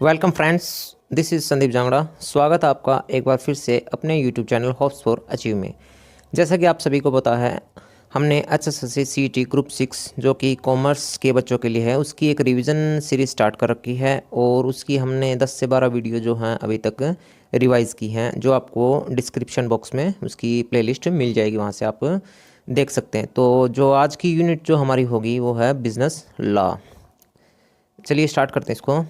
Welcome friends, this is Sandeep Jangra. स्वागत है आपका एक बार फिर से अपने YouTube channel hopes for achieve में। जैसा कि आप सभी को पता है, हमने HSSC CET ग्रुप 6 जो कि कॉमर्स के बच्चों के लिए है, उसकी एक रिवीजन सीरीज़ स्टार्ट कर रखी है और उसकी हमने 10 से 12 वीडियो जो हैं अभी तक रिवाइज़ की हैं, जो आपको डिस्क्रिप्शन बॉक्स में उसकी प्लेलिस्ट मिल जाएगी, वहाँ से आप देख सकते हैं। तो जो आज की यूनिट जो हमारी होगी वो है बिज़नेस लॉ। चलिए स्टार्ट करते हैं इसको।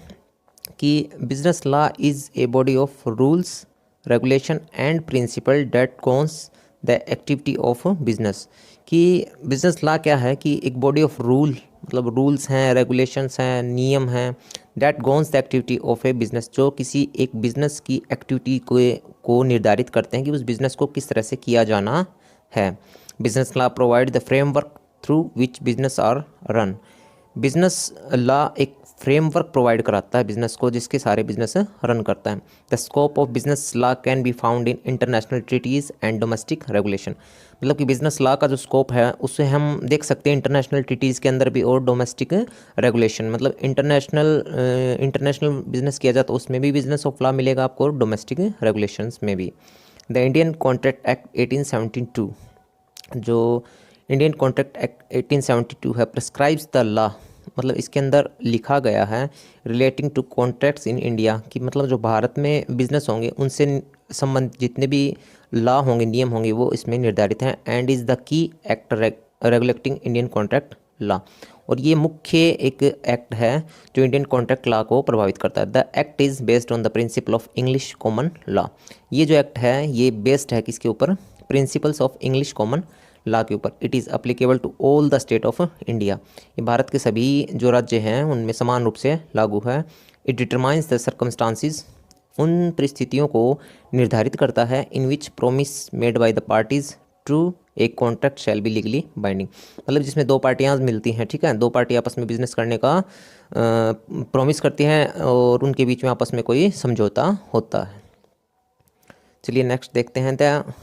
कि business law is a body of rules, regulation and principle that governs the activity of business. कि बिजनेस लॉ क्या है कि एक बॉडी ऑफ रूल, मतलब रूल्स हैं, रेगुलेशंस हैं, नियम हैं, that governs the activity of a business, जो किसी एक बिजनेस की एक्टिविटी को निर्धारित करते हैं कि उस बिजनेस को किस तरह से किया जाना है। Business law provide the framework through which business are run. Business law एक फ्रेमवर्क प्रोवाइड कराता है बिजनेस को, जिसके सारे बिजनेस रन करता है। The scope of business law can be found in international treaties and domestic regulation. मतलब कि बिजनेस लॉ का जो स्कोप है उसे हम देख सकते हैं इंटरनेशनल ट्रीटीज़ के अंदर भी और डोमेस्टिक रेगुलेशन। मतलब इंटरनेशनल बिजनेस किया जाता है उसमें भी बिजनेस ऑफ लॉ मिलेगा आपको, और डोमेस्टिक रेगुलेशंस में भी। द इंडियन कॉन्ट्रैक्ट एक्ट 1872, जो इंडियन कॉन्ट्रैक्ट एक्ट 1872 है, प्रिस्क्राइब्स द लॉ, मतलब इसके अंदर लिखा गया है relating to contracts in India, कि मतलब जो भारत में बिजनेस होंगे उनसे संबंधित जितने भी लॉ होंगे, नियम होंगे, वो इसमें निर्धारित हैं। And is the key act regulating Indian contract law, और ये मुख्य एक एक्ट है जो इंडियन कॉन्ट्रैक्ट लॉ को प्रभावित करता है। The act is based on the principle of English common law. ये जो एक्ट है ये बेस्ड है किसके ऊपर? Principles of English common law के ऊपर। It is applicable to all the state of India. ये भारत के सभी जो राज्य हैं उनमें समान रूप से लागू है। इट डिटरमाइंस द सर्कमस्टांसिस, उन परिस्थितियों को निर्धारित करता है in which promise made by the parties to एक contract shall be legally binding. मतलब जिसमें दो पार्टियां मिलती हैं, ठीक है, दो पार्टी आपस में बिजनेस करने का प्रॉमिस करती हैं और उनके बीच में आपस में कोई समझौता होता है। चलिए नेक्स्ट देखते हैं। द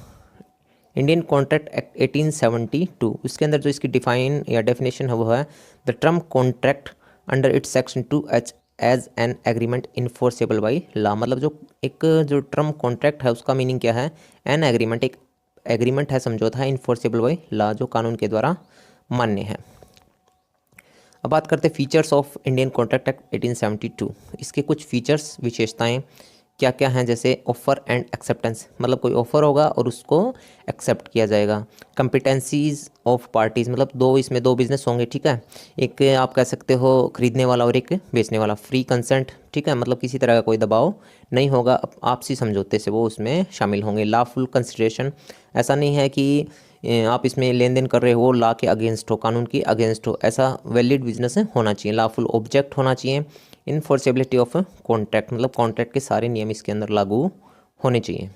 इंडियन कॉन्ट्रैक्ट एक्ट 1872, इसके अंदर जो इसकी डिफाइन या डेफिनेशन है वो है the term contract under its section 2H as an agreement enforceable by law. मतलब जो टर्म कॉन्ट्रैक्ट है उसका मीनिंग क्या है? एन एग्रीमेंट, एक एग्रीमेंट है, समझौता है, इन्फोर्सेबल बाई लॉ, जो कानून के द्वारा मान्य है। अब बात करते हैं features of Indian contract act 1872। इसके कुछ फीचर्स, विशेषताएं क्या क्या हैं? जैसे ऑफ़र एंड एक्सेप्टेंस, मतलब कोई ऑफ़र होगा और उसको एक्सेप्ट किया जाएगा। कंपिटेंसीज ऑफ पार्टीज़, मतलब इसमें दो बिजनेस होंगे, ठीक है, एक आप कह सकते हो खरीदने वाला और एक बेचने वाला। फ्री कंसेंट, ठीक है, मतलब किसी तरह का कोई दबाव नहीं होगा, आपसी समझौते से वो उसमें शामिल होंगे। लॉफुल कंसिडरेशन, ऐसा नहीं है कि आप इसमें लेन देन कर रहे हो लॉ के अगेंस्ट हो, कानून के अगेंस्ट हो, ऐसा वैलिड बिजनेस होना चाहिए। लॉफुल ऑब्जेक्ट होना चाहिए। इन्फोर्सेबिलिटी ऑफ कॉन्ट्रैक्ट, मतलब कॉन्ट्रैक्ट के सारे नियम इसके अंदर लागू होने चाहिए।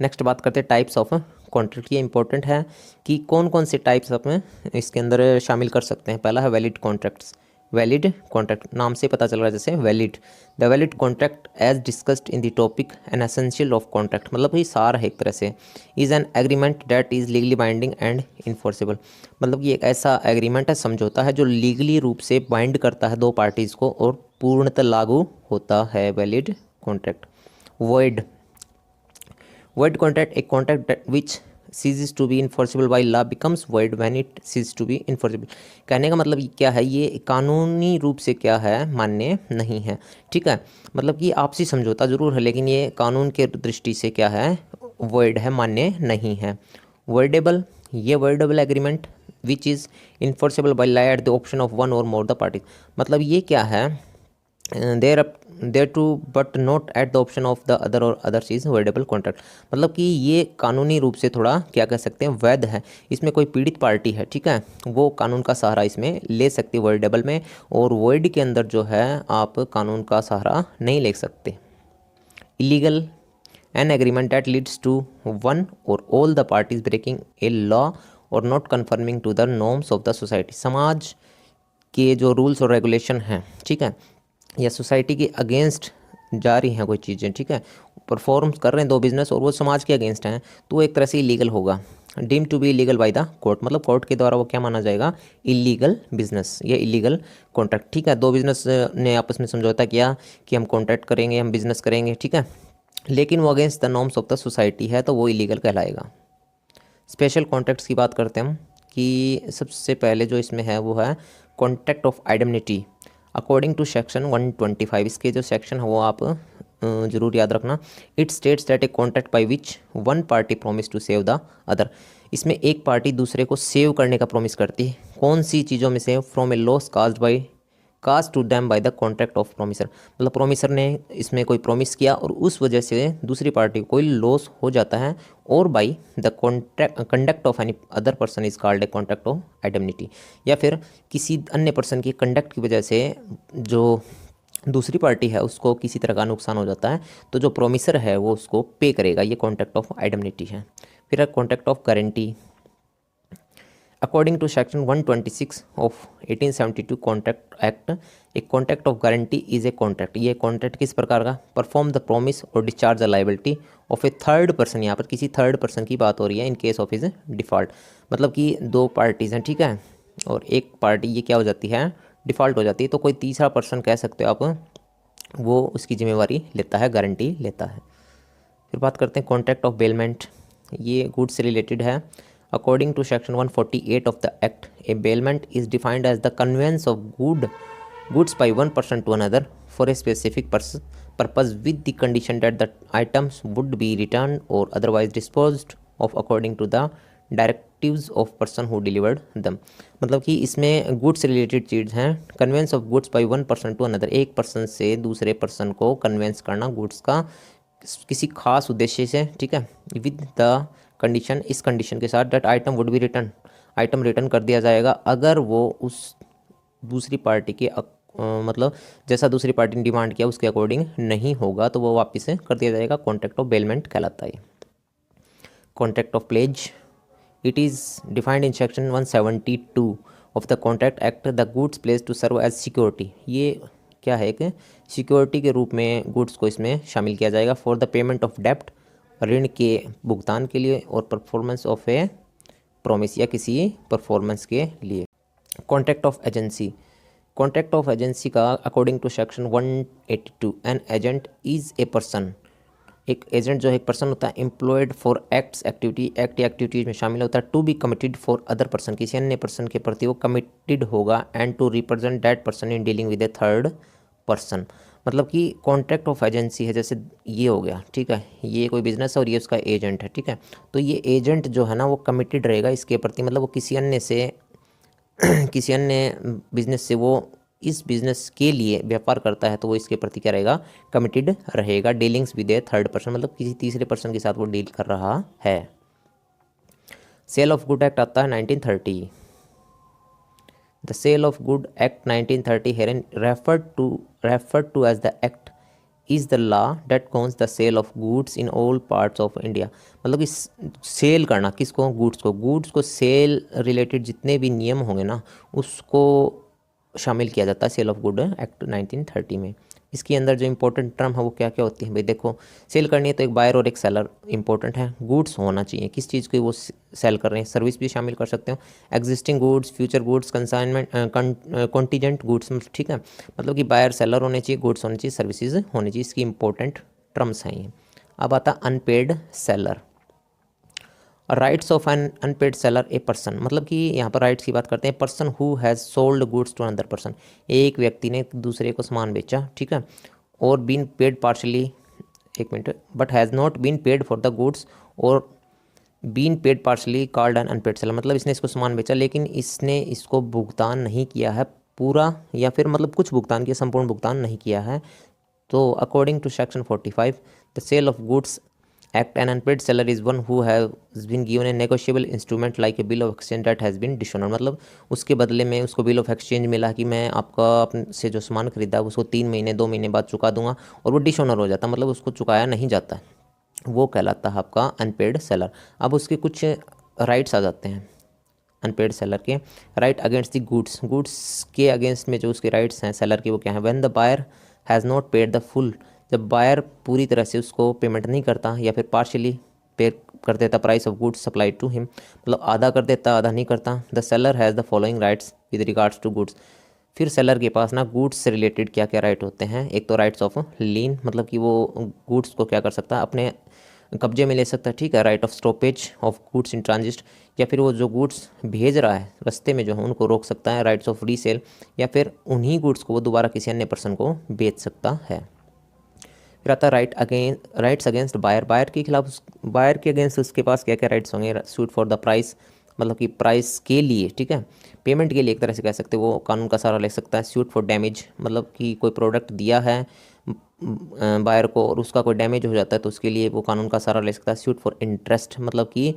नेक्स्ट बात करते हैं टाइप्स ऑफ कॉन्ट्रैक्ट। ये इंपॉर्टेंट है कि कौन कौन से टाइप्स आप इसके अंदर शामिल कर सकते हैं। पहला है वैलिड कॉन्ट्रैक्ट्स। वैलिड कॉन्ट्रैक्ट, नाम से पता चल रहा है जैसे valid. The valid contract as discussed in the topic an essential of contract, मतलब ये सार है एक तरह से। Is an agreement that is legally binding and enforceable, मतलब ये एक ऐसा एग्रीमेंट है, समझौता है, जो लीगली रूप से बाइंड करता है दो पार्टीज़ को और पूर्णतः लागू होता है। Valid contract. Void, void contract, a contract that which ceases to be enforceable by law becomes void when it ceases to be enforceable। कहने का मतलब क्या है? ये कानूनी रूप से क्या है? मान्य नहीं है, ठीक है, मतलब कि आपसी समझौता जरूर है लेकिन ये कानून के दृष्टि से क्या है? void है, मान्य नहीं है। voidable, ये voidable agreement which is enforceable by law at the option of one और मोर द पार्टी, मतलब ये क्या है? There to but not at the option of the other और अदर्स इज वॉइडेबल कॉन्ट्रैक्ट, मतलब कि ये कानूनी रूप से थोड़ा क्या कह सकते हैं? वैध है। इसमें कोई पीड़ित पार्टी है, ठीक है, वो कानून का सहारा इसमें ले सकती है वॉइडेबल में, और वॉइड के अंदर जो है आप कानून का सहारा नहीं ले सकते। Illegal, an agreement that leads to one or all the parties breaking a law or not conforming to the norms of the society, समाज के जो रूल्स और रेगुलेशन हैं, ठीक है, या सोसाइटी के अगेंस्ट जा रही हैं कोई चीज़ें, ठीक है, परफॉर्म कर रहे हैं दो बिजनेस और वो समाज के अगेंस्ट हैं, तो एक तरह से इलीगल होगा। Deem to be illegal by the court, मतलब कोर्ट के द्वारा वो क्या माना जाएगा, इलीगल बिजनेस या इलीगल कॉन्ट्रैक्ट। ठीक है, दो बिजनेस ने आपस में समझौता किया कि हम कॉन्ट्रैक्ट करेंगे, हम बिजनेस करेंगे, ठीक है, लेकिन वो against the norms of the society है तो वो इलीगल कहलाएगा। स्पेशल कॉन्ट्रैक्ट्स की बात करते हैं हम कि सबसे पहले जो इसमें है वो है contract of identity according to section 125। इसके जो सेक्शन है वो आप जरूर याद रखना। It states that a contract by which one party promise to save the other. इसमें एक पार्टी दूसरे को सेव करने का प्रॉमिस करती है, कौन सी चीज़ों में से, from A loss cause to them by the contract of promisor, मतलब प्रोमिसर ने इसमें कोई प्रॉमिस किया और उस वजह से दूसरी पार्टी को कोई लॉस हो जाता है, और by the contract conduct of any other person is called a contract of identity, या फिर किसी अन्य पर्सन की कंडक्ट की वजह से जो दूसरी पार्टी है उसको किसी तरह का नुकसान हो जाता है तो जो प्रोमिसर है वो उसको पे करेगा, ये कॉन्ट्रैक्ट ऑफ आइडेंटिटी है। फिर contract of guarantee according to section 126 of 1872 contract act, एक contract of guarantee is a contract, ये कॉन्ट्रैक्ट किस प्रकार का, perform the promise or discharge the liability of a third person, यहाँ पर किसी थर्ड पर्सन की बात हो रही है, in case of is default, मतलब कि दो पार्टीज़ हैं, ठीक है, और एक पार्टी ये क्या हो जाती है, डिफ़ॉल्ट हो जाती है, तो कोई तीसरा पर्सन कह सकते हो आप, वो उसकी जिम्मेवारी लेता है, गारंटी लेता है। फिर बात करते हैं कॉन्ट्रैक्ट ऑफ बेलमेंट, ये गुड्स से रिलेटेड है। According to section 148 of the act, a bailment is defined as the conveyance of goods by one person to another for a specific purpose with the condition that the items would be return or otherwise disposed of according to the directives of person who delivered them, मतलब कि इसमें goods से related चीज़ हैं। Conveyance of goods by one person to another, एक person से दूसरे person को कन्वेंस करना गुड्स का किसी खास उद्देश्य से, ठीक है, विद द कंडीशन, इस कंडीशन के साथ that item would be return, item return कर दिया जाएगा अगर वो उस दूसरी पार्टी के मतलब जैसा दूसरी पार्टी ने डिमांड किया उसके अकॉर्डिंग नहीं होगा तो वो वापस कर दिया जाएगा, कॉन्ट्रैक्ट ऑफ बेलमेंट कहलाता है। Contract of pledge, it is defined in section 172 of the contract act, the goods place to serve as security, ये क्या है कि सिक्योरिटी के रूप में गुड्स को इसमें शामिल किया जाएगा, फॉर द पेमेंट ऑफ डेप्ट, ऋण के भुगतान के लिए, और परफॉर्मेंस ऑफ ए प्रॉमिस या किसी परफॉर्मेंस के लिए। Contract of agency, contract of agency का according to section 182 an agent is a person, एक एजेंट जो है एक पर्सन होता है, employed for acts activity, act या एक्टिविटीज में शामिल होता है, to be committed for other person, किसी अन्य पर्सन के प्रति वो कमिटेड होगा, and to represent that person in dealing with a third person, मतलब कि कॉन्ट्रैक्ट ऑफ एजेंसी है, जैसे ये हो गया, ठीक है, ये कोई बिजनेस है और ये उसका एजेंट है, ठीक है, तो ये एजेंट जो है ना वो कमिटेड रहेगा इसके प्रति, मतलब वो किसी अन्य से किसी अन्य बिजनेस से वो इस बिजनेस के लिए व्यापार करता है तो वो इसके प्रति क्या रहेगा, कमिटेड रहेगा, dealings with a third person, मतलब किसी तीसरे पर्सन के साथ वो डील कर रहा है। सेल ऑफ गुड एक्ट आता है 1930, the sale of good act 1930 herein referred to as the act is the law that governs the sale of goods in all parts of India, मतलब कि सेल करना किसको, goods को cell related जितने भी नियम होंगे ना उसको शामिल किया जाता है सेल ऑफ गुड एक्ट 1930 में। इसके अंदर जो इंपॉर्टेंट टर्म है वो क्या क्या होती है भाई, देखो सेल करनी है तो एक बायर और एक सेलर इंपॉर्टेंट है, गुड्स होना चाहिए, किस चीज़ की वो सेल कर रहे हैं, सर्विस भी शामिल कर सकते हो, existing goods, future goods, consignment, contingent goods, ठीक है, मतलब कि बायर सेलर होने चाहिए, गुड्स होने चाहिए, सर्विसेज होनी चाहिए, इसकी इंपॉर्टेंट टर्म्स हैं ये। अब आता unpaid seller, rights of an unpaid seller a person, मतलब कि यहाँ पर राइट्स की बात करते हैं, person who has sold goods to another person, एक व्यक्ति ने दूसरे को सामान बेचा, ठीक है, और बीन पेड पार्शली, एक minute, but has not been paid for the goods or been paid partially called an unpaid seller, मतलब इसने इसको सामान बेचा लेकिन इसने इसको भुगतान नहीं किया है पूरा, या फिर मतलब कुछ भुगतान किया, संपूर्ण भुगतान नहीं किया है, तो according to section 45 the sale of goods act, an unpaid seller is one who has been given a negotiable instrument like a bill of exchange that has been dishonoured, मतलब उसके बदले में उसको बिल ऑफ एक्सचेंज मिला कि मैं आपका अपने से जो सामान खरीदा उसको 3 महीने 2 महीने बाद चुका दूंगा, और वो डिसऑनर हो जाता, मतलब उसको चुकाया नहीं जाता, वो कहलाता है आपका अनपेड सेलर। अब उसके कुछ राइट्स आ जाते हैं अनपेड सेलर के, राइट अगेंस्ट द गुड्स के अगेंस्ट में जो उसके राइट्स हैं सेलर के वो क्या है, when the buyer has not paid the full, जब बायर पूरी तरह से उसको पेमेंट नहीं करता या फिर पार्शियली पे कर देता price of goods supply to him, मतलब आधा कर देता आधा नहीं करता। The seller has the following rights with regards to goods. फिर सेलर के पास ना गुड्स से रिलेटेड क्या क्या राइट होते हैं। एक तो राइट्स ऑफ लीन, मतलब कि वो गुड्स को क्या कर सकता है, अपने कब्जे में ले सकता है, ठीक है। Right of stoppage of goods in transit, या फिर वो जो गुड्स भेज रहा है रास्ते में जो है उनको रोक सकता है। राइट्स ऑफ रीसेल, या फिर उन्हीं गुड्स को वो दोबारा किसी अन्य पर्सन को बेच सकता है। फिर आता है राइट्स अगेंस्ट बायर। बायर के खिलाफ, बायर के अगेंस्ट उसके पास क्या क्या राइट्स होंगे। सूट फॉर द प्राइस, मतलब कि प्राइस के लिए, ठीक है, पेमेंट के लिए एक तरह से कह सकते हैं, वो कानून का सहारा ले सकता है। सूट फॉर डैमेज, मतलब कि कोई प्रोडक्ट दिया है बायर को और उसका कोई डैमेज हो जाता है तो उसके लिए वो कानून का सहारा ले सकता है। सूट फॉर इंटरेस्ट, मतलब कि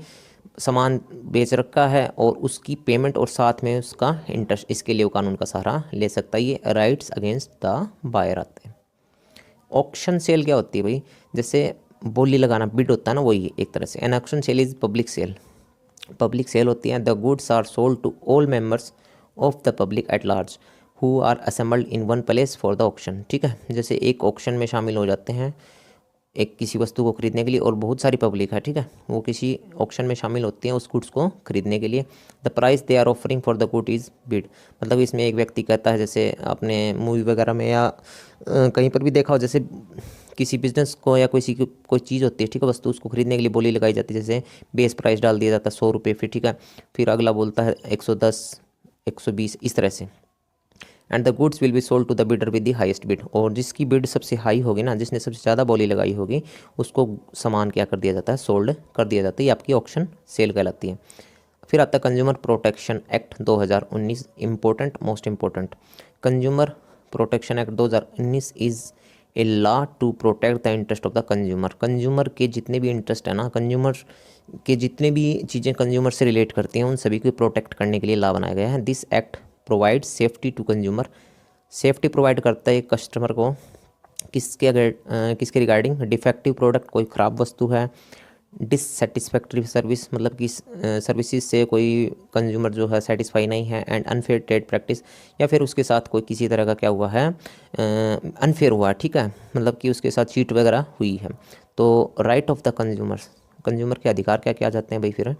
सामान बेच रखा है और उसकी पेमेंट और साथ में उसका इंटरेस्ट, इसके लिए वो कानून का सहारा ले सकता है। ये राइट्स अगेंस्ट द बायर आते हैं। ऑक्शन सेल क्या होती है भाई, जैसे बोली लगाना, बिड होता है ना, वही एक तरह से। An auction sale is public sale. Public sale होती है। The goods are sold to all members of the public at large who are assembled in one place for the auction, ठीक है। जैसे एक ऑक्शन में शामिल हो जाते हैं एक किसी वस्तु को खरीदने के लिए और बहुत सारी पब्लिक है, ठीक है, वो किसी ऑक्शन में शामिल होती हैं उस गुड्स को खरीदने के लिए। The price they are offering for the good is bid, मतलब इसमें एक व्यक्ति कहता है, जैसे आपने मूवी वगैरह में या कहीं पर भी देखा हो, जैसे किसी बिजनेस को या कोई चीज़ होती है, ठीक है, वस्तु, उसको खरीदने के लिए बोली लगाई जाती है, जैसे बेस प्राइस डाल दिया जाता है 100 रुपये, फिर ठीक है, फिर अगला बोलता है 110, 120, इस तरह से। And the goods will be sold to the bidder with the highest bid, और जिसकी बिड सबसे हाई होगी ना, जिसने सबसे ज़्यादा बोली लगाई होगी, उसको सामान क्या कर दिया जाता है, सोल्ड कर दिया जाता है। ये आपकी ऑक्शन सेल कहलाती है। फिर आता है consumer protection act 2019, important, most important. Consumer protection act 2019 is a law to protect the interest of the consumer. Consumer के जितने भी इंटरेस्ट है ना, कंज्यूमर के जितने भी चीज़ें कंज्यूमर से रिलेट करती हैं, उन सभी को प्रोटेक्ट करने के लिए लॉ बनाया गया है। This act provide safety to consumer. Safety provide करता है कस्टमर को किसके रिगार्डिंग, डिफेक्टिव प्रोडक्ट, कोई ख़राब वस्तु है, डिससेटिस्फैक्ट्री सर्विस, मतलब कि सर्विसेज से कोई कंज्यूमर जो है सेटिस्फाई नहीं है, एंड अनफेयर ट्रेड प्रैक्टिस, या फिर उसके साथ कोई किसी तरह का क्या हुआ है, अनफेयर हुआ, ठीक है, मतलब कि उसके साथ चीट वगैरह हुई है। तो right of the consumers, consumer के अधिकार क्या क्या आ जाते हैं भाई, फिर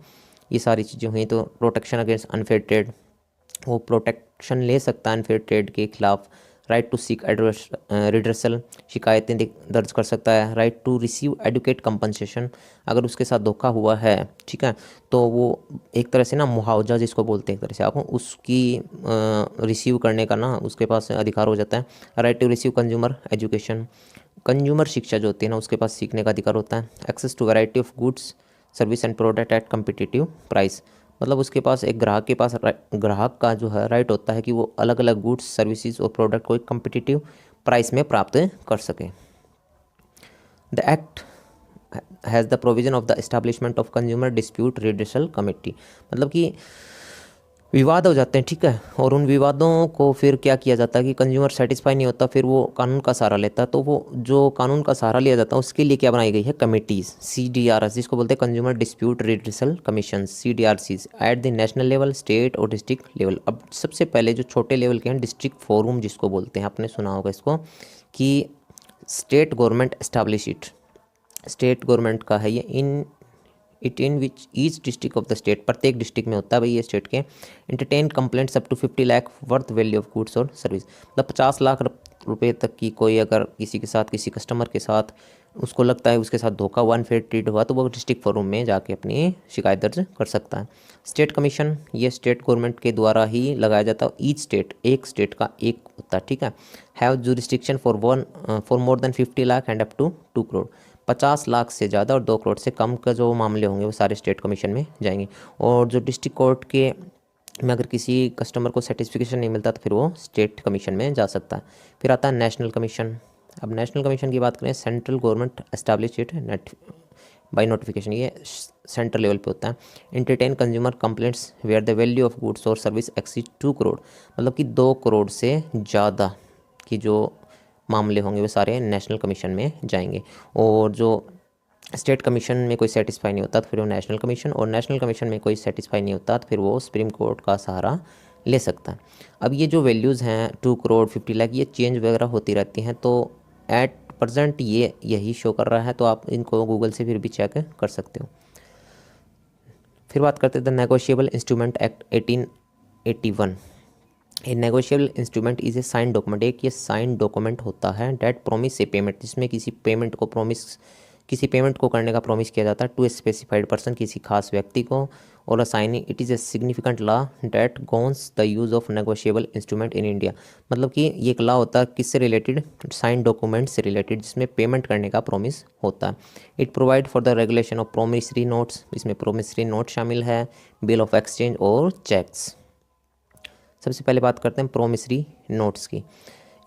ये सारी चीज़ें हुई। तो प्रोटेक्शन अगेंस्ट अनफेयर ट्रेड, वो प्रोटेक्शन ले सकता है अनफेयर ट्रेड के खिलाफ। राइट टू सीक रिड्रेसल, शिकायतें दर्ज कर सकता है। Right to receive adequate compensation, अगर उसके साथ धोखा हुआ है, ठीक है, तो वो एक तरह से ना मुआवजा जिसको बोलते हैं एक तरह से, आप उसकी रिसीव करने का ना उसके पास अधिकार हो जाता है। Right to receive consumer education, consumer शिक्षा जो होती है ना, उसके पास सीखने का अधिकार होता है। Access to variety of goods service and product at competitive price, मतलब उसके पास एक ग्राहक के पास ग्राहक का जो है राइट होता है कि वो अलग अलग गुड्स सर्विसेज और प्रोडक्ट को एक कम्पिटिटिव प्राइस में प्राप्त कर सके। The act has the provision of the establishment of consumer dispute redressal committee, मतलब कि विवाद हो जाते हैं, ठीक है, और उन विवादों को फिर क्या किया जाता है कि कंज्यूमर सेटिस्फाई नहीं होता, फिर वो कानून का सहारा लेता है। तो वो जो कानून का सहारा लिया जाता है उसके लिए क्या बनाई गई है, कमिटीज़, CDRs, जिसको बोलते हैं consumer dispute redressal commission, CDRCs, at the national level, state और डिस्ट्रिक्ट लेवल। अब सबसे पहले जो छोटे लेवल के हैं, डिस्ट्रिक्ट फोरम जिसको बोलते हैं, आपने सुना होगा इसको, कि state government establish it, state government का है ये, in which each district of the state, प्रत्येक डिस्ट्रिक्ट में होता है भाई ये स्टेट के। Entertain complaints up to 50 lakh worth value of goods और सर्विस, मतलब 50 लाख रुपए तक की कोई अगर किसी के साथ, किसी कस्टमर के साथ उसको लगता है उसके साथ धोखा हुआ, अनफेयर ट्रीट हुआ, तो वो डिस्ट्रिक्ट फोरम में जाके अपनी शिकायत दर्ज कर सकता है। स्टेट कमीशन, ये स्टेट गवर्नमेंट के द्वारा ही लगाया जाता है। ईच स्टेट, एक स्टेट का एक होता है, ठीक है। Have jurisdiction for more than 50 lakh and up to 2 crore, 50 lakh से ज़्यादा और 2 करोड़ से कम का जो मामले होंगे वो सारे स्टेट कमीशन में जाएंगे। और जो डिस्ट्रिक्ट कोर्ट के में अगर किसी कस्टमर को सेटिस्फिकेशन नहीं मिलता तो फिर वो स्टेट कमीशन में जा सकता है। फिर आता है नेशनल कमीशन। अब नेशनल कमीशन की बात करें, central government establish it by notification, ये सेंट्रल लेवल पे होता है। Entertain consumer complaints where the value of goods और सर्विस एक्सीड 2 करोड़, मतलब कि 2 करोड़ से ज़्यादा की जो मामले होंगे वो सारे नेशनल कमीशन में जाएंगे। और जो स्टेट कमीशन में कोई सेटिस्फाई नहीं होता तो फिर वो नेशनल कमीशन, और नेशनल कमीशन में कोई सेटिस्फाई नहीं होता तो फिर वो सुप्रीम कोर्ट का सहारा ले सकता है। अब ये जो वैल्यूज़ हैं 2 करोड़ 50 लाख, ये चेंज वगैरह होती रहती हैं, तो एट प्रेजेंट ये यही शो कर रहा है, तो आप इनको गूगल से फिर भी चेक कर सकते हो। फिर बात करते हैं the negotiable instrument act 1881। A negotiable instrument is a sign document, एक ये साइन डॉक्यूमेंट होता है डेट प्रोमिस ए पेमेंट, जिसमें किसी पेमेंट को करने का प्रॉमिस किया जाता है टू ए स्पेसिफाइड पर्सन, किसी खास व्यक्ति को, और assigning it is a significant law that governs the use of negotiable instrument in India. मतलब कि ये एक लॉ होता है किससे रिलेटेड, साइन डॉक्यूमेंट से रिलेटेड, जिसमें पेमेंट करने का प्रॉमिस होता है। It provide for the regulation of promissory notes, इसमें प्रोमिसरी नोट शामिल है, बिल ऑफ एक्सचेंज और चेक्स। सबसे पहले बात करते हैं प्रोमिसरी नोट्स की।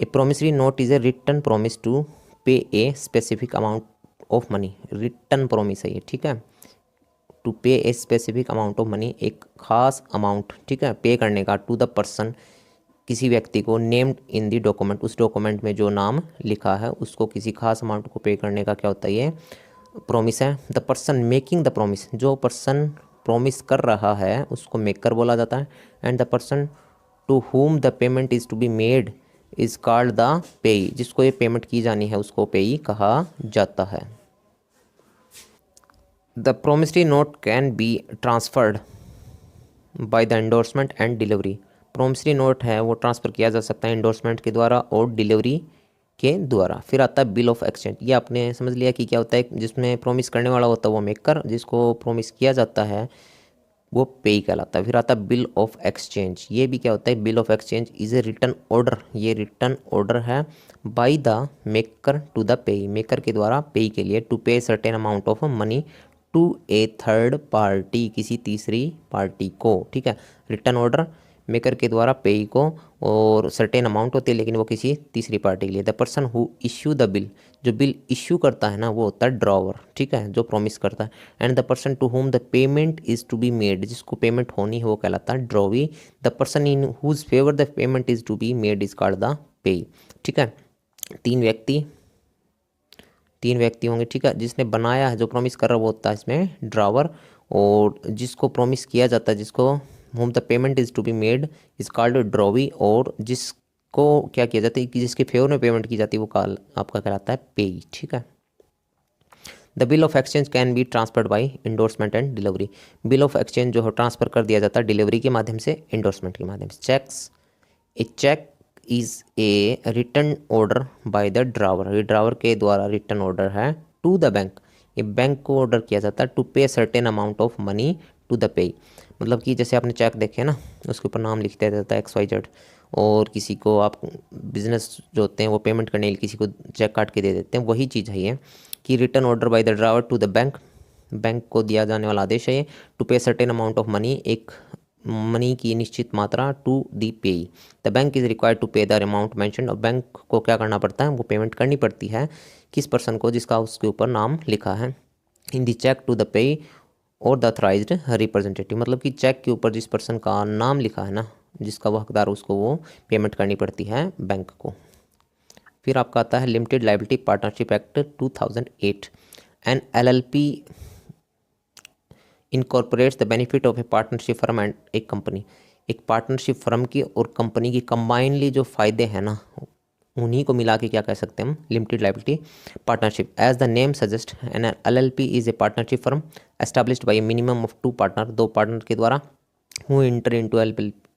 A promissory note is A written promise to pay a specific amount of money, written promise है ये, ठीक है, to pay a specific amount of money, एक खास अमाउंट, ठीक है, पे करने का, टू द पर्सन, किसी व्यक्ति को, नेम्ड इन द डॉक्यूमेंट, उस डॉक्यूमेंट में जो नाम लिखा है उसको किसी खास अमाउंट को पे करने का क्या होता है, ये प्रॉमिस है। The person making the promise, जो पर्सन प्रॉमिस कर रहा है उसको मेकर बोला जाता है। And the person to whom the payment is to be made is called the payee, जिसको ये पेमेंट की जानी है उसको पेई कहा जाता है। The promissory note can be transferred by the endorsement and delivery, promissory note है वो ट्रांसफ़र किया जा सकता है एंडोर्समेंट के द्वारा और डिलीवरी के द्वारा। फिर आता है बिल ऑफ एक्सचेंज, ये आपने समझ लिया कि क्या होता है, जिसमें प्रोमिस करने वाला होता है वो मेकर, जिसको प्रोमिस किया जाता है वो पेई कहलाता है। फिर आता है बिल ऑफ एक्सचेंज, ये भी क्या होता है, bill of exchange is a written order, ये रिटर्न ऑर्डर है by the maker to the payee, maker के द्वारा पेई के लिए, to pay certain amount of money to a third party, किसी तीसरी पार्टी को, ठीक है। रिटर्न ऑर्डर मेकर के द्वारा पेई को, और सर्टेन अमाउंट होती है लेकिन वो किसी तीसरी पार्टी के लिए। The person who issue the bill, जो बिल इश्यू करता है ना वो होता है ड्रॉवर, ठीक है, जो प्रॉमिस करता है। And the person to whom the payment is to be made, जिसको पेमेंट होनी है वो कहलाता है drawee. The person in whose favour the payment is to be made is called the payee, ठीक है। तीन व्यक्ति होंगे, ठीक है, जिसने बनाया है, जो प्रॉमिस कर रहा है वो होता है इसमें ड्रावर, और जिसको प्रॉमिस किया जाता है, जिसको whom the payment is to be made is called drawee, और जिसको क्या किया जाता है कि जिसके फेवर में पेमेंट की जाती है वो कॉल आपका कहलाता है पेई, ठीक है। The bill of exchange can be transferred by endorsement and delivery, bill of exchange जो है ट्रांसफ़र कर दिया जाता है डिलीवरी के माध्यम से, इंडोर्समेंट के माध्यम से। Cheques, a cheque is a written order by the drawer, ये ड्रावर के द्वारा रिटर्न ऑर्डर है टू द बैंक, ये बैंक को ऑर्डर किया जाता है to pay certain amount of money to the payee, मतलब कि जैसे आपने चेक देखे ना उसके ऊपर नाम लिख दिया जाता है XYZ, और किसी को आप बिजनेस जो होते हैं वो पेमेंट करने के लिए किसी को चेक काट के दे देते हैं, वही चीज़ है ये कि written order by the drawer to the bank, bank को दिया जाने वाला आदेश है ये, to pay certain amount of money, एक मनी की निश्चित मात्रा to the payee. The bank is required to pay the amount mentioned, और बैंक को क्या करना पड़ता है, वो पेमेंट करनी पड़ती है किस पर्सन को, जिसका उसके ऊपर नाम लिखा है, इन दी चेक टू द पेई और द अथराइज्ड रिप्रेजेंटेटिव, मतलब कि चेक के ऊपर जिस पर्सन का नाम लिखा है ना, जिसका वो हकदार, उसको वो पेमेंट करनी पड़ती है बैंक को। फिर आपका आता है limited liability partnership act 2008, an LLP incorporates the benefit of a partnership firm and एक कंपनी, एक पार्टनरशिप फर्म की और कंपनी की कंबाइनली जो फ़ायदे हैं ना उन्हीं को मिला के क्या कह सकते हैं हम, limited liability partnership. As the name suggest an LLP is a partnership firm established by minimum of 2 partner, 2 partner के द्वारा, who enter into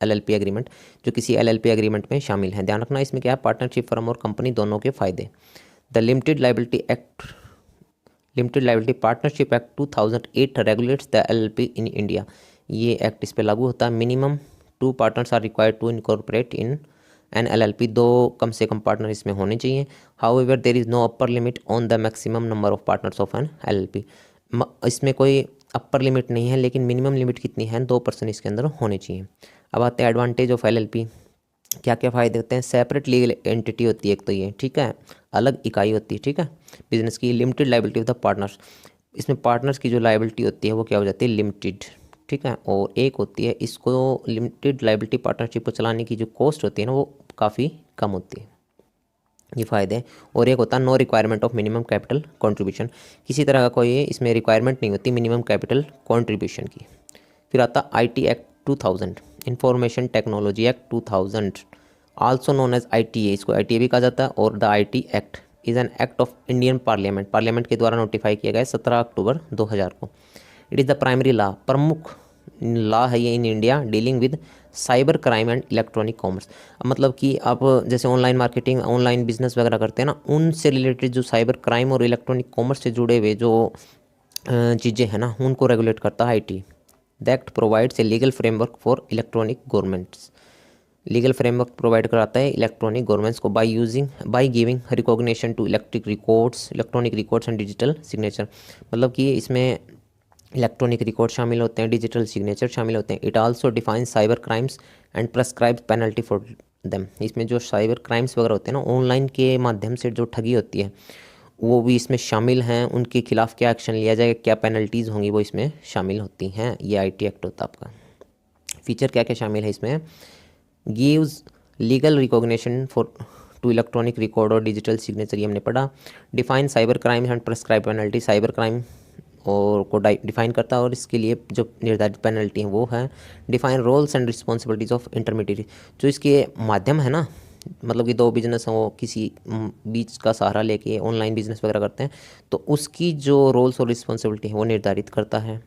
LLP agreement, जो किसी LLP एग्रीमेंट में शामिल हैं। ध्यान रखना इसमें क्या है, पार्टनरशिप फर्म और कंपनी दोनों के फ़ायदे। The limited liability partnership act 2008 regulates the LLP in India, ये एक्ट इस पे लागू होता है। Minimum 2 partners are required to incorporate in an LLP, 2 कम से कम पार्टनर इसमें होने चाहिए। However there is no upper limit on the maximum number of partners of an LLP, इसमें कोई अपर लिमिट नहीं है, लेकिन मिनिमम लिमिट कितनी है, 2 पर्सन इसके अंदर होने चाहिए। अब आते हैं एडवांटेज ऑफ LLP, क्या क्या फ़ायदे होते हैं। सेपरेट लीगल एंटिटी होती है एक तो ये, ठीक है, अलग इकाई होती है, ठीक है, बिजनेस की। Limited liability of the partners, इसमें पार्टनर्स की जो लायबिलिटी होती है वो क्या हो जाती है, लिमिटेड, ठीक है। और एक होती है इसको लिमिटेड लायबिलिटी पार्टनरशिप को चलाने की जो कॉस्ट होती है ना वो काफ़ी कम होती है, ये फ़ायदे हैं। और एक होता है no requirement of minimum capital contribution, किसी तरह का कोई इसमें रिक्वायरमेंट नहीं होती मिनिमम कैपिटल कंट्रीब्यूशन की। फिर आता IT act 2000, information technology act 2000, also known as ITA, इसको ITA भी कहा जाता है, और the IT act is an act of Indian parliament, parliament के द्वारा नोटिफाई किया गया 17 अक्टूबर 2000 को। It is the primary law, प्रमुख लॉ है ये in India dealing with cyber crime and electronic commerce. मतलब कि आप जैसे ऑनलाइन मार्केटिंग, ऑनलाइन बिजनेस वगैरह करते हैं ना, उनसे रिलेटेड जो साइबर क्राइम और इलेक्ट्रॉनिक कॉमर्स से जुड़े हुए जो चीज़ें हैं ना, उनको रेगुलेट करता है IT. The act provides a legal framework for electronic governments, legal framework provide कराता है इलेक्ट्रॉनिक गवर्नमेंट्स को by giving recognition to electronic records and digital signature. मतलब कि इसमें इलेक्ट्रॉनिक रिकॉर्ड शामिल होते हैं, डिजिटल सिग्नेचर शामिल होते हैं। It also defines cyber crimes and prescribe penalty for them. इसमें जो साइबर क्राइम्स वगैरह होते हैं ना, ऑनलाइन के माध्यम से जो ठगी होती है, वो भी इसमें शामिल हैं। उनके खिलाफ क्या एक्शन लिया जाएगा, क्या पेनल्टीज़ होंगी, वो इसमें शामिल होती हैं। ये आईटी एक्ट होता है आपका। फीचर क्या क्या शामिल है इसमें, gives legal recognition for to electronic record और डिजिटल सिग्नेचर, ये हमने पढ़ा। Define cyber crime and prescribe penalty, cyber crime और को डिफाइन करता है और इसके लिए जो निर्धारित पेनल्टी है वो है। Define roles and responsibilities of intermediate, जो इसके माध्यम है ना, मतलब कि दो बिजनेस हैं, वो किसी बीच का सहारा लेके ऑनलाइन बिजनेस वगैरह करते हैं, तो उसकी जो रोल्स और रिस्पॉन्सिबिलिटी है वो निर्धारित करता है।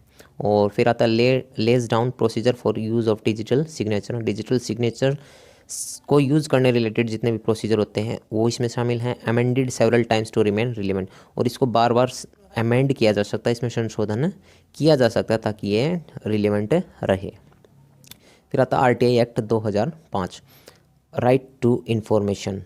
और फिर आता है lays down procedure for use of digital signature, digital signature को यूज़ करने रिलेटेड जितने भी प्रोसीजर होते हैं वो इसमें शामिल हैं। Amended several times to remain relevant, और इसको बार बार अमेंड किया जा सकता है, इसमें संशोधन किया जा सकता है ताकि ये रिलेवेंट रहे। फिर आता RTI act 2005, right to information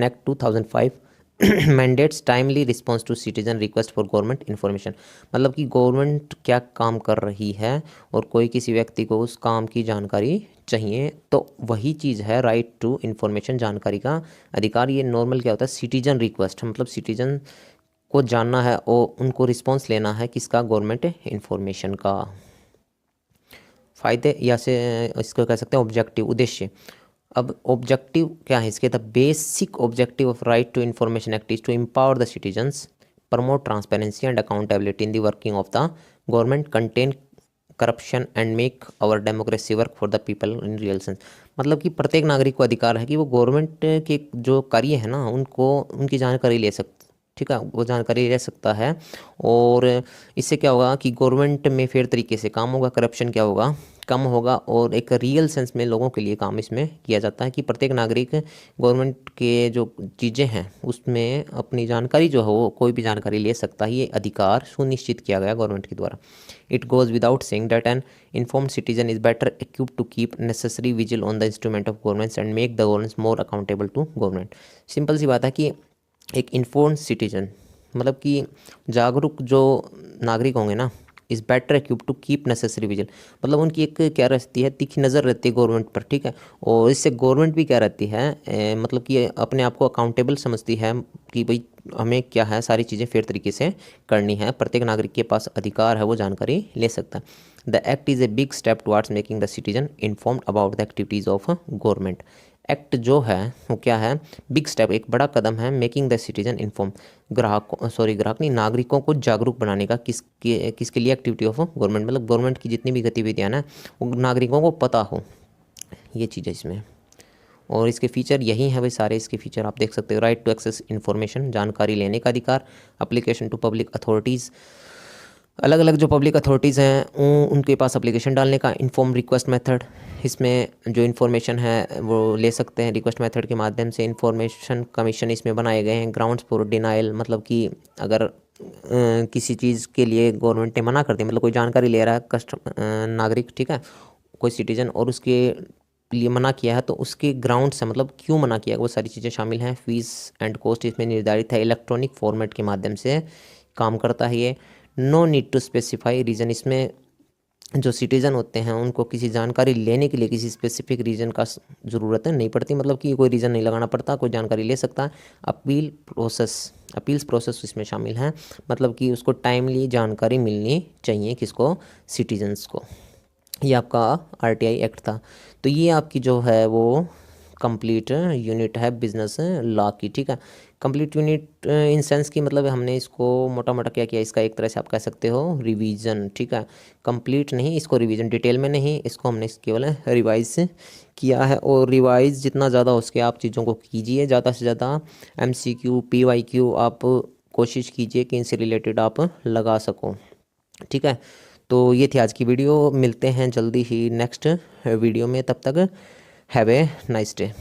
act 2005 mandates timely response to citizen request for government information. मतलब कि गवर्नमेंट क्या काम कर रही है और कोई किसी व्यक्ति को उस काम की जानकारी चाहिए, तो वही चीज़ है राइट टू इन्फॉर्मेशन, जानकारी का अधिकार। ये नॉर्मल क्या होता है, सिटीजन रिक्वेस्ट, मतलब सिटीजन को जानना है और उनको रिस्पॉन्स लेना है किसका, गवर्नमेंट इन्फॉर्मेशन का। फ़ायदे या से इसको कह सकते हैं ऑब्जेक्टिव, उद्देश्य। अब ऑब्जेक्टिव क्या है इसके, the basic objective of right to information act is to empower the citizens, promote transparency and accountability in the working of the government, contain corruption and make our democracy work for the people in real sense. मतलब कि प्रत्येक नागरिक को अधिकार है कि वो government के जो कार्य है ना, उनको उनकी जानकारी ले सकते, ठीक है, वो जानकारी ले सकता है। और इससे क्या होगा कि गवर्नमेंट में फेयर तरीके से काम होगा, करप्शन क्या होगा, कम होगा, और एक रियल सेंस में लोगों के लिए काम इसमें किया जाता है कि प्रत्येक नागरिक गवर्नमेंट के जो चीज़ें हैं उसमें अपनी जानकारी जो है वो कोई भी जानकारी ले सकता है। ये अधिकार सुनिश्चित किया गया गवर्नमेंट के द्वारा। It goes without saying that an informed citizen is better equipped to keep necessary vigil on the instrument of government and make the government more accountable to government. Simple सी बात है कि एक इन्फॉर्म्ड सिटीजन मतलब कि जागरूक जो नागरिक होंगे ना, is better equipped to keep necessary vigil, मतलब उनकी एक क्या रहती है, तीखी नज़र रहती है गवर्नमेंट पर, ठीक है। और इससे गवर्नमेंट भी क्या रहती है, मतलब कि अपने आप को अकाउंटेबल समझती है कि भाई हमें क्या है, सारी चीज़ें फेयर तरीके से करनी है। प्रत्येक नागरिक के पास अधिकार है, वो जानकारी ले सकता है। The act is a big step towards making the citizen informed about the activities of government. Act जो है वो क्या है, बिग स्टेप, एक बड़ा कदम है, मेकिंग द सिटीजन इन्फॉर्म, ग्राहक नहीं, नागरिकों को जागरूक बनाने का, किसके लिए, एक्टिविटी ऑफ गवर्नमेंट, मतलब गवर्नमेंट की जितनी भी गतिविधियाँ ना वो नागरिकों को पता हो, ये चीज़ है इसमें। और इसके फीचर यही हैं भाई सारे, इसके फीचर आप देख सकते हो। राइट टू एक्सेस इन्फॉर्मेशन, जानकारी लेने का अधिकार। अप्लीकेशन टू पब्लिक अथॉरिटीज़, अलग अलग जो पब्लिक अथॉरिटीज़ हैं उनके पास एप्लीकेशन डालने का। इन्फॉर्म रिक्वेस्ट मेथड, इसमें जो इन्फॉर्मेशन है वो ले सकते हैं रिक्वेस्ट मेथड के माध्यम से। इन्फॉर्मेशन कमीशन इसमें बनाए गए हैं। ग्राउंड्स फॉर डिनाइल, मतलब कि अगर किसी चीज़ के लिए गवर्नमेंट ने मना कर दिया, मतलब कोई जानकारी ले रहा है नागरिक, ठीक है, कोई सिटीजन, और उसके लिए मना किया है तो उसके ग्राउंड से, मतलब क्यों मना किया, वो सारी चीज़ें शामिल हैं। फीस एंड कॉस्ट इसमें निर्धारित है। इलेक्ट्रॉनिक फॉर्मेट के माध्यम से काम करता है ये। No need to specify reason, इसमें जो सिटीज़न होते हैं उनको किसी जानकारी लेने के लिए किसी स्पेसिफिक रीज़न का ज़रूरत नहीं पड़ती, मतलब कि कोई रीज़न नहीं लगाना पड़ता, कोई जानकारी ले सकता है। अपील्स प्रोसेस इसमें शामिल हैं, मतलब कि उसको टाइमली जानकारी मिलनी चाहिए, किसको, सिटीजन्स को। ये आपका आरटीआई एक्ट था। तो ये आपकी जो है वो कंप्लीट यूनिट है बिजनेस लॉ की, ठीक है। कंप्लीट यूनिट इन सेंस की मतलब हमने इसको मोटा मोटा क्या किया, इसका एक तरह से आप कह सकते हो रिवीजन, ठीक है। कंप्लीट नहीं, इसको रिवीजन, डिटेल में नहीं, इसको हमने केवल रिवाइज किया है। और रिवाइज जितना ज़्यादा हो सके आप चीज़ों को कीजिए, ज़्यादा से ज़्यादा MCQ PYQ आप कोशिश कीजिए कि इनसे रिलेटेड आप लगा सको, ठीक है। तो ये थी आज की वीडियो, मिलते हैं जल्दी ही नेक्स्ट वीडियो में, तब तक हैव ए नाइस डे।